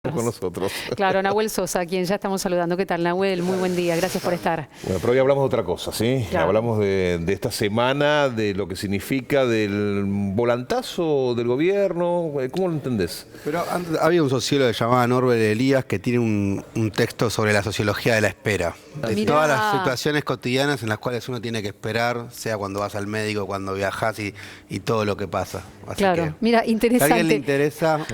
Con nosotros. Claro, Nahuel Sosa, a quien ya estamos saludando. ¿Qué tal, Nahuel? Muy buen día, gracias por estar. Bueno, pero hoy hablamos de otra cosa, ¿sí? Claro. Hablamos de esta semana, de lo que significa del volantazo del gobierno. ¿Cómo lo entendés? Pero antes, había un sociólogo que se llamaba Norbert Elias que tiene un texto sobre la sociología de la espera. De Mirá. todas las situaciones cotidianas en las cuales uno tiene que esperar, sea cuando vas al médico, cuando viajas y todo lo que pasa. Así Claro, que, mira, si a interesante. alguien le interesa,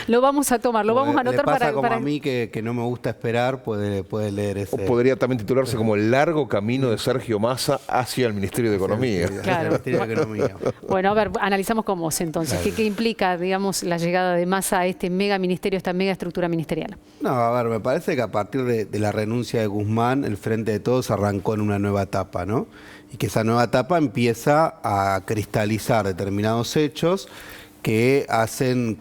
Lo vamos a tomar, lo vamos a le anotar pasa como para... a mí que no me gusta esperar, puede leer O ese. podría también titularse como el largo camino de Sergio Massa hacia el Ministerio de Economía. Claro. Ministerio de Economía. Bueno, a ver, analizamos con vos entonces. ¿Qué implica, digamos, la llegada de Massa a este mega ministerio, esta mega estructura ministerial? No, a ver, me parece que a partir de la renuncia de Guzmán, el Frente de Todos arrancó en una nueva etapa, ¿no? Y que esa nueva etapa empieza a cristalizar determinados hechos que hacen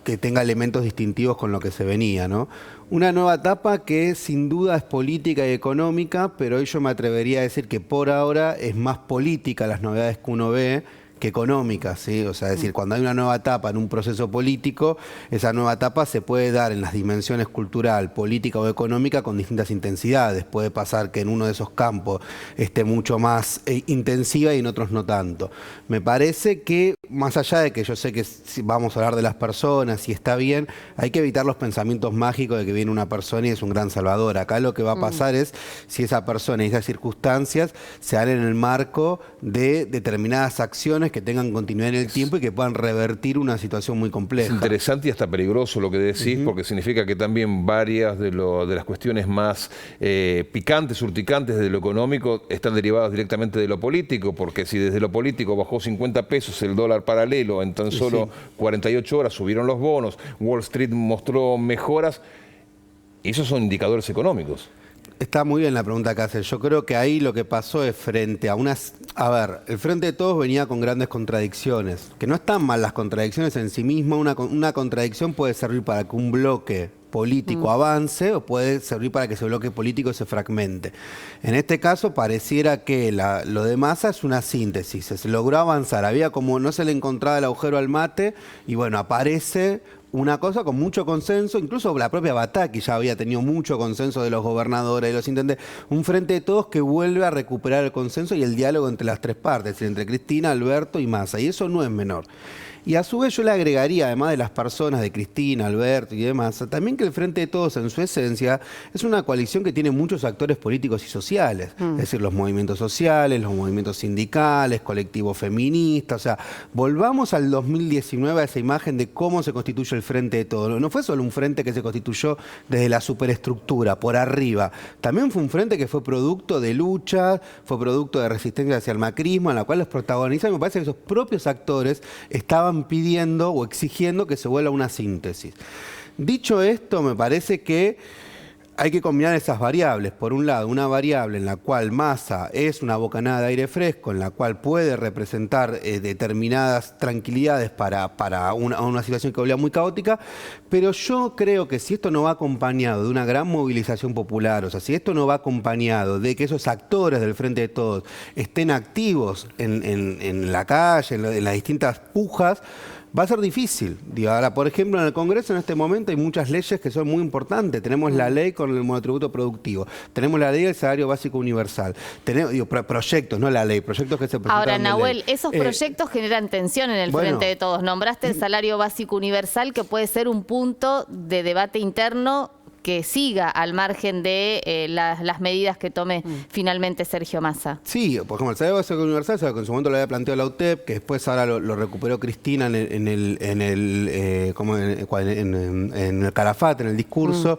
que tenga elementos distintivos con lo que se venía, ¿no? Una nueva etapa que sin duda es política y económica, pero hoy yo me atrevería a decir que por ahora es más política las novedades que uno ve que económicas, ¿sí? O sea, es decir, cuando hay una nueva etapa en un proceso político, esa nueva etapa se puede dar en las dimensiones cultural, política o económica con distintas intensidades. Puede pasar que en uno de esos campos esté mucho más intensiva y en otros no tanto. Me parece que, más allá de que yo sé que si vamos a hablar de las personas y está bien, hay que evitar los pensamientos mágicos de que viene una persona y es un gran salvador. Acá lo que va a pasar es si esa persona y esas circunstancias se dan en el marco de determinadas acciones que tengan continuidad en el tiempo y que puedan revertir una situación muy compleja. Es interesante y hasta peligroso lo que decís, porque significa que también varias de las cuestiones más picantes, urticantes de lo económico están derivadas directamente de lo político, porque si desde lo político bajó 50 pesos el dólar paralelo, en tan solo 48 horas subieron los bonos, Wall Street mostró mejoras, y esos son indicadores económicos. Está muy bien la pregunta que hace. Yo creo que ahí lo que pasó es frente a unas... A ver, el Frente de Todos venía con grandes contradicciones, que no están mal las contradicciones en sí mismas. Una contradicción puede servir para que un bloque político avance o puede servir para que ese bloque político se fragmente. En este caso pareciera que lo de Massa es una síntesis, se logró avanzar, había como no se le encontraba el agujero al mate y bueno, aparece una cosa con mucho consenso, incluso la propia Bataki ya había tenido mucho consenso de los gobernadores y los intendentes, un Frente de Todos que vuelve a recuperar el consenso y el diálogo entre las tres partes, es decir, entre Cristina, Alberto y Massa, y eso no es menor. Y a su vez yo le agregaría, además de las personas de Cristina, Alberto y demás, también que el Frente de Todos en su esencia es una coalición que tiene muchos actores políticos y sociales, es decir, los movimientos sociales, los movimientos sindicales, colectivos feministas, o sea, volvamos al 2019 a esa imagen de cómo se constituye el Frente de Todos. No fue solo un frente que se constituyó desde la superestructura, por arriba, también fue un frente que fue producto de lucha, fue producto de resistencia hacia el macrismo, en la cual los protagonistas, y me parece que esos propios actores estaban pidiendo o exigiendo que se vuelva una síntesis. Dicho esto, me parece que hay que combinar esas variables. Por un lado, una variable en la cual Massa es una bocanada de aire fresco, en la cual puede representar determinadas tranquilidades para una situación que volvía muy caótica, pero yo creo que si esto no va acompañado de una gran movilización popular, o sea, si esto no va acompañado de que esos actores del Frente de Todos estén activos en la calle, en las distintas pujas, va a ser difícil. Digo, ahora, por ejemplo, en el Congreso en este momento hay muchas leyes que son muy importantes. Tenemos la ley con el monotributo productivo, tenemos la ley del salario básico universal, tenemos proyectos, no la ley, proyectos que se presentan. Ahora, Nahuel, esos proyectos generan tensión en el Frente de Todos. Nombraste el salario básico universal, que puede ser un punto de debate interno que siga al margen de las medidas que tome finalmente Sergio Massa. Sí, por ejemplo, el salario básico universal, que en su momento lo había planteado la UTEP, que después ahora lo recuperó Cristina en el Calafate, en el discurso.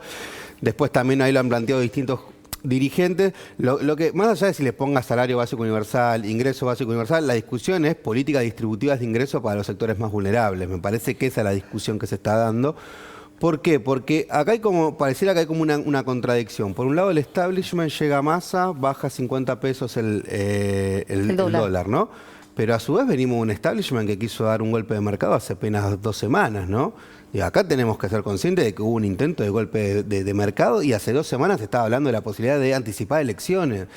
Después también ahí lo han planteado distintos dirigentes. Lo que, más allá de si les ponga salario básico universal, ingreso básico universal, la discusión es políticas distributivas de ingresos para los sectores más vulnerables. Me parece que esa es la discusión que se está dando. ¿Por qué? Porque acá pareciera que hay como una contradicción. Por un lado, el establishment llega a Massa, baja 50 pesos el dólar, ¿no? Pero a su vez venimos de un establishment que quiso dar un golpe de mercado hace apenas 2 semanas, ¿no? Y acá tenemos que ser conscientes de que hubo un intento de golpe de mercado y hace 2 semanas se estaba hablando de la posibilidad de anticipar elecciones.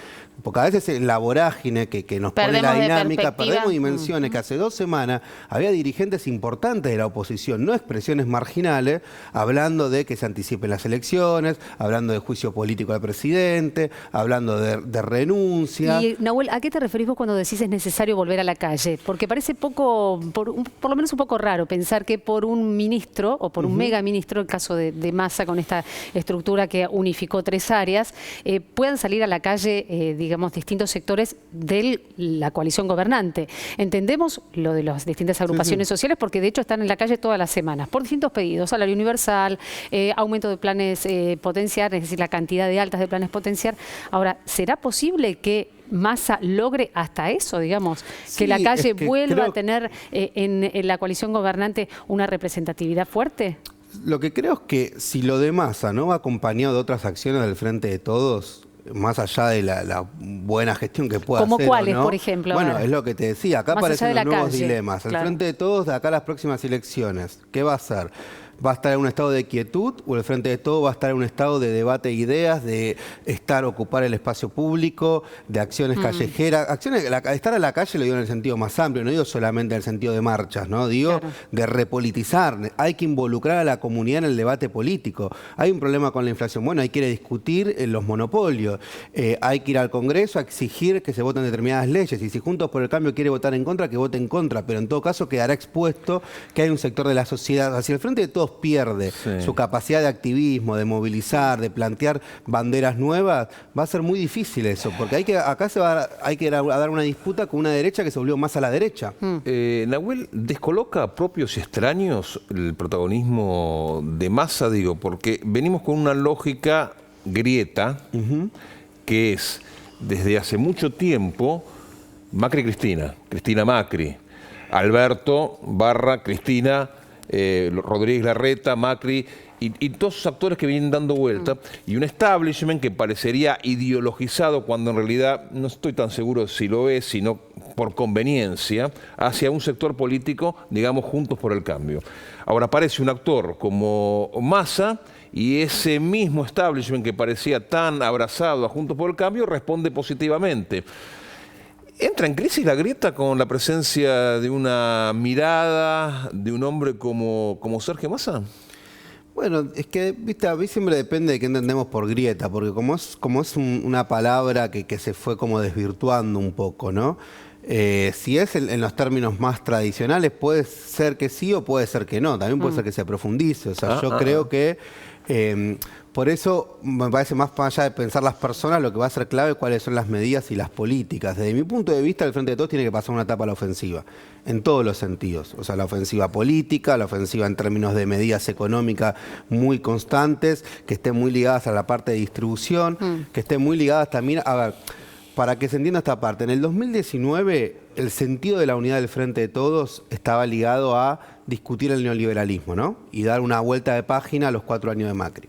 Porque a veces en la vorágine que nos pone la dinámica, perdemos dimensiones, que hace 2 semanas había dirigentes importantes de la oposición, no expresiones marginales, hablando de que se anticipen las elecciones, hablando de juicio político al presidente, hablando de renuncia. Y Nahuel, ¿a qué te referís vos cuando decís es necesario volver a la calle? Porque parece poco, por lo menos un poco raro pensar que por un ministro o por un megaministro, el caso de Massa con esta estructura que unificó 3 áreas, puedan salir a la calle, digamos, distintos sectores de la coalición gobernante. Entendemos lo de las distintas agrupaciones sociales porque de hecho están en la calle todas las semanas por distintos pedidos, salario universal, aumento de planes potenciar, es decir, la cantidad de altas de planes potenciar. Ahora, ¿será posible que Massa logre hasta eso, digamos, que la calle vuelva a tener en la coalición gobernante una representatividad fuerte? Lo que creo es que si lo de Massa no va acompañado de otras acciones del Frente de Todos, más allá de la buena gestión que pueda hacer. ¿Cómo cuáles, ¿no? por ejemplo? Bueno, es lo que te decía. Acá aparecen los nuevos dilemas. Claro. El Frente de Todos, de acá a las próximas elecciones, ¿qué va a hacer? ¿Va a estar en un estado de quietud o el Frente de Todos va a estar en un estado de debate de ideas, de ocupar el espacio público, de acciones callejeras? Estar a la calle lo digo en el sentido más amplio, no digo solamente en el sentido de marchas, ¿no? Digo de repolitizar. Hay que involucrar a la comunidad en el debate político. Hay un problema con la inflación. Bueno, hay que ir a discutir los monopolios. Hay que ir al Congreso a exigir que se voten determinadas leyes. Y si Juntos por el Cambio quiere votar en contra, que vote en contra. Pero en todo caso quedará expuesto que hay un sector de la sociedad. Así el Frente de Todos pierde su capacidad de activismo, de movilizar, de plantear banderas nuevas, va a ser muy difícil eso, porque acá hay que dar una disputa con una derecha que se volvió más a la derecha. Nahuel, ¿descoloca a propios y extraños el protagonismo de Massa? Digo, porque venimos con una lógica grieta, que es, desde hace mucho tiempo, Macri-Cristina, Cristina-Macri, Alberto / Cristina, Rodríguez Larreta, Macri y todos esos actores que vienen dando vuelta y un establishment que parecería ideologizado cuando en realidad no estoy tan seguro si lo es, sino por conveniencia, hacia un sector político, digamos, Juntos por el Cambio. Ahora aparece un actor como Massa y ese mismo establishment que parecía tan abrazado a Juntos por el Cambio responde positivamente. ¿Entra en crisis la grieta con la presencia de una mirada de un hombre como Sergio Massa? Bueno, es que, viste, a mí siempre depende de qué entendemos por grieta, porque como es una palabra que se fue como desvirtuando un poco, ¿no? Si es en los términos más tradicionales, puede ser que sí o puede ser que no, también puede ser que se profundice. O sea, yo creo que por eso me parece más allá de pensar las personas, lo que va a ser clave cuáles son las medidas y las políticas. Desde mi punto de vista, el Frente de Todos tiene que pasar una etapa a la ofensiva, en todos los sentidos. O sea, la ofensiva política, la ofensiva en términos de medidas económicas muy constantes, que estén muy ligadas a la parte de distribución, que estén muy ligadas también, a ver, para que se entienda esta parte, en el 2019 el sentido de la unidad del Frente de Todos estaba ligado a discutir el neoliberalismo, ¿no? Y dar una vuelta de página a los 4 años de Macri.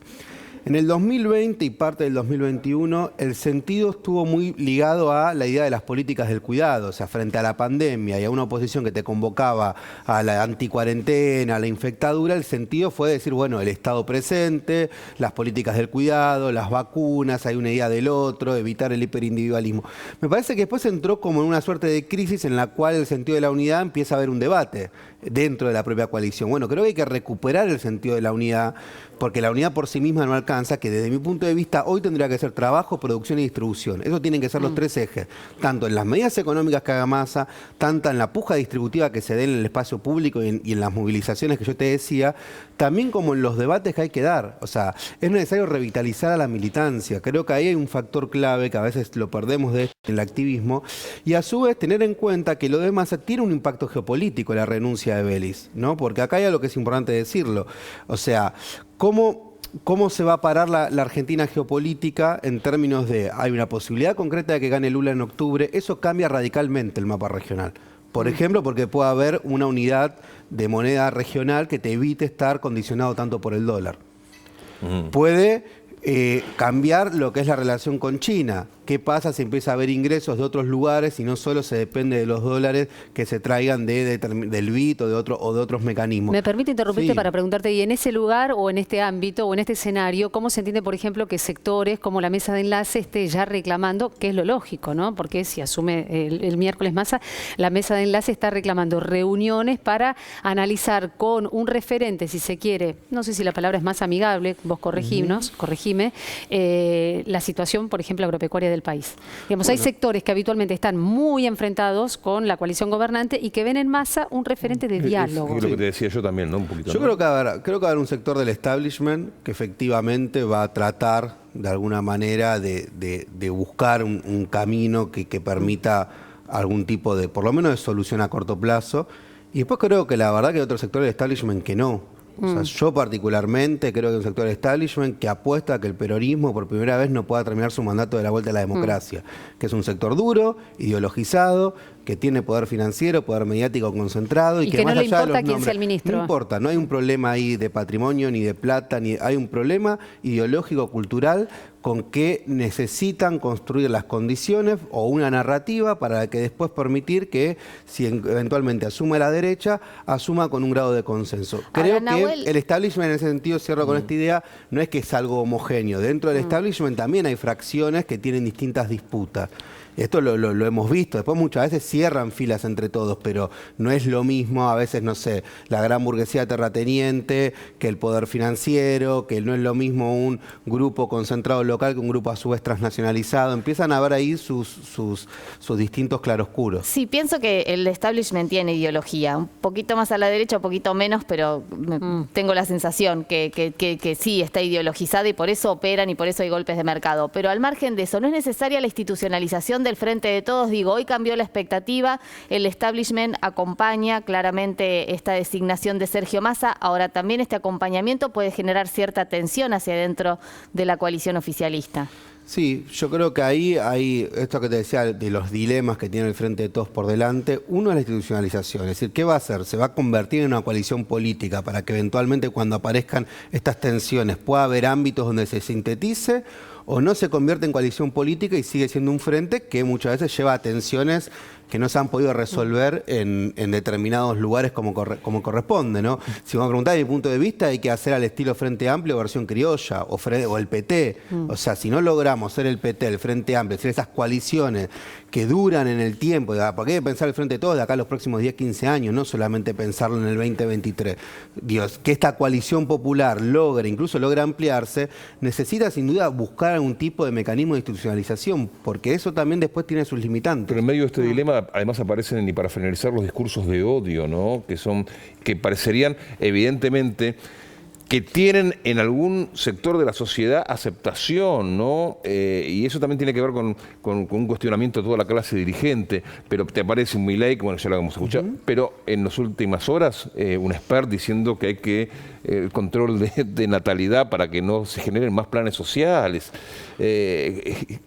En el 2020 y parte del 2021, el sentido estuvo muy ligado a la idea de las políticas del cuidado, o sea, frente a la pandemia y a una oposición que te convocaba a la anticuarentena, a la infectadura, el sentido fue decir, bueno, el Estado presente, las políticas del cuidado, las vacunas, hay una idea del otro, evitar el hiperindividualismo. Me parece que después entró como en una suerte de crisis en la cual el sentido de la unidad empieza a haber un debate dentro de la propia coalición. Bueno, creo que hay que recuperar el sentido de la unidad, porque la unidad por sí misma no alcanza, que desde mi punto de vista hoy tendría que ser trabajo, producción y distribución. Eso tienen que ser los 3 ejes, tanto en las medidas económicas que haga Massa, tanto en la puja distributiva que se dé en el espacio público y en las movilizaciones que yo te decía, también como en los debates que hay que dar. O sea, es necesario revitalizar a la militancia. Creo que ahí hay un factor clave que a veces lo perdemos en el activismo, y a su vez tener en cuenta que lo de Massa tiene un impacto geopolítico, la renuncia de Vélez, ¿no? Porque acá hay algo que es importante decirlo. O sea, ¿cómo se va a parar la Argentina geopolítica en términos de hay una posibilidad concreta de que gane Lula en octubre? Eso cambia radicalmente el mapa regional. Por ejemplo, porque puede haber una unidad de moneda regional que te evite estar condicionado tanto por el dólar. Puede cambiar lo que es la relación con China. ¿qué pasa si empieza a haber ingresos de otros lugares y no solo se depende de los dólares que se traigan del BID o de otros mecanismos? Me permite interrumpirte Sí. para preguntarte, y en ese lugar o en este ámbito o en este escenario, ¿cómo se entiende, por ejemplo, que sectores como la mesa de enlace esté ya reclamando, que es lo lógico, ¿no? Porque si asume el miércoles Massa, la mesa de enlace está reclamando reuniones para analizar con un referente, si se quiere, no sé si la palabra es más amigable, vos corregime, la situación, por ejemplo, agropecuaria del país. Digamos, hay sectores que habitualmente están muy enfrentados con la coalición gobernante y que ven en Massa un referente de diálogo. Es lo que te decía yo también, ¿no? Un poquito. Yo ¿no? creo que va a haber un sector del establishment que efectivamente va a tratar de alguna manera de buscar un camino que permita algún tipo de, por lo menos, de solución a corto plazo. Y después creo que la verdad que hay otro sector del establishment que no. O sea, yo particularmente creo que hay un sector del establishment que apuesta a que el peronismo por primera vez no pueda terminar su mandato de la vuelta a la democracia, que es un sector duro, ideologizado, que tiene poder financiero, poder mediático concentrado y que más no le allá de importa los quién sea el nombres, ministro. no importa, no hay un problema ahí de patrimonio ni de plata, hay un problema ideológico, cultural, con que necesitan construir las condiciones o una narrativa para que después permitir que, si eventualmente asuma la derecha, asuma con un grado de consenso. Creo que el establishment, en ese sentido, cierro con esta idea, no es que es algo homogéneo. Dentro del establishment también hay fracciones que tienen distintas disputas. Esto lo hemos visto. Después muchas veces cierran filas entre todos, pero no es lo mismo, a veces, no sé, la gran burguesía terrateniente que el poder financiero, que no es lo mismo un grupo concentrado local que un grupo a su vez transnacionalizado. Empiezan a ver ahí sus distintos claroscuros. Sí, pienso que el establishment tiene ideología, un poquito más a la derecha, un poquito menos, pero tengo la sensación que sí está ideologizada y por eso operan y por eso hay golpes de mercado. Pero al margen de eso, no es necesaria la institucionalización del Frente de Todos. Digo, hoy cambió la expectativa, el establishment acompaña claramente esta designación de Sergio Massa. Ahora también este acompañamiento puede generar cierta tensión hacia adentro de la coalición oficialista. Sí, yo creo que ahí hay esto que te decía de los dilemas que tiene el Frente de Todos por delante. Uno es la institucionalización, es decir, ¿qué va a hacer? ¿Se va a convertir en una coalición política para que eventualmente cuando aparezcan estas tensiones pueda haber ámbitos donde se sintetice? ¿O no se convierte en coalición política y sigue siendo un frente que muchas veces lleva a tensiones que no se han podido resolver en determinados lugares como corresponde, ¿no? Si me preguntás, desde mi punto de vista, hay que hacer al estilo Frente Amplio versión criolla o el PT. O sea, si no logramos ser el PT, el Frente Amplio, hacer esas coaliciones que duran en el tiempo, porque hay que pensar el Frente de Todos de acá a los próximos 10, 15 años, no solamente pensarlo en el 2023. Dios, que esta coalición popular incluso logre ampliarse, necesita sin duda buscar algún tipo de mecanismo de institucionalización, porque eso también después tiene sus limitantes. Pero en medio de este dilema, además aparecen, y para finalizar, los discursos de odio, ¿no? Que parecerían evidentemente que tienen en algún sector de la sociedad aceptación, ¿no? Y eso también tiene que ver con un cuestionamiento de toda la clase dirigente. Pero te aparece un Milei, bueno, ya lo hemos escuchado, pero en las últimas horas un expert diciendo que hay que el control de natalidad para que no se generen más planes sociales.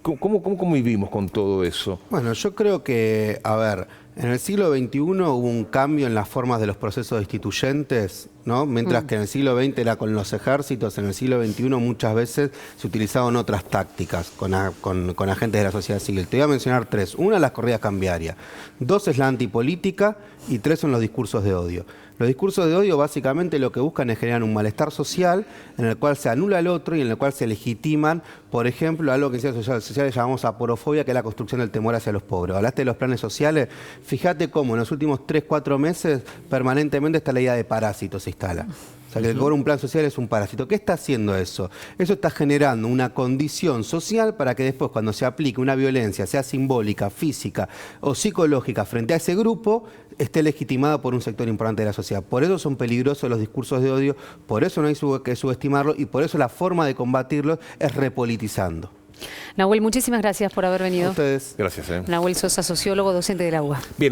¿Cómo vivimos con todo eso? Bueno, yo creo que, a ver, en el siglo XXI hubo un cambio en las formas de los procesos destituyentes, ¿no? Mientras que en el siglo XX era con los ejércitos, en el siglo XXI muchas veces se utilizaban otras tácticas con agentes de la sociedad civil. Te voy a mencionar tres. Una, las corridas cambiarias. Dos es la antipolítica y tres son los discursos de odio. Los discursos de odio básicamente lo que buscan es generar un malestar social en el cual se anula al otro y en el cual se legitiman, por ejemplo, algo que en ciencias sociales llamamos aporofobia, que es la construcción del temor hacia los pobres. Hablaste de los planes sociales, fíjate cómo en los últimos 3, 4 meses permanentemente está la idea de parásitos se instala. O sea, que el que cobra un plan social es un parásito. ¿Qué está haciendo eso? Eso está generando una condición social para que después, cuando se aplique una violencia, sea simbólica, física o psicológica frente a ese grupo, esté legitimada por un sector importante de la sociedad. Por eso son peligrosos los discursos de odio, por eso no hay que subestimarlo y por eso la forma de combatirlos es repolitizando. Nahuel, muchísimas gracias por haber venido. A ustedes. Gracias. Nahuel Sosa, sociólogo, docente de la UBA. Bien.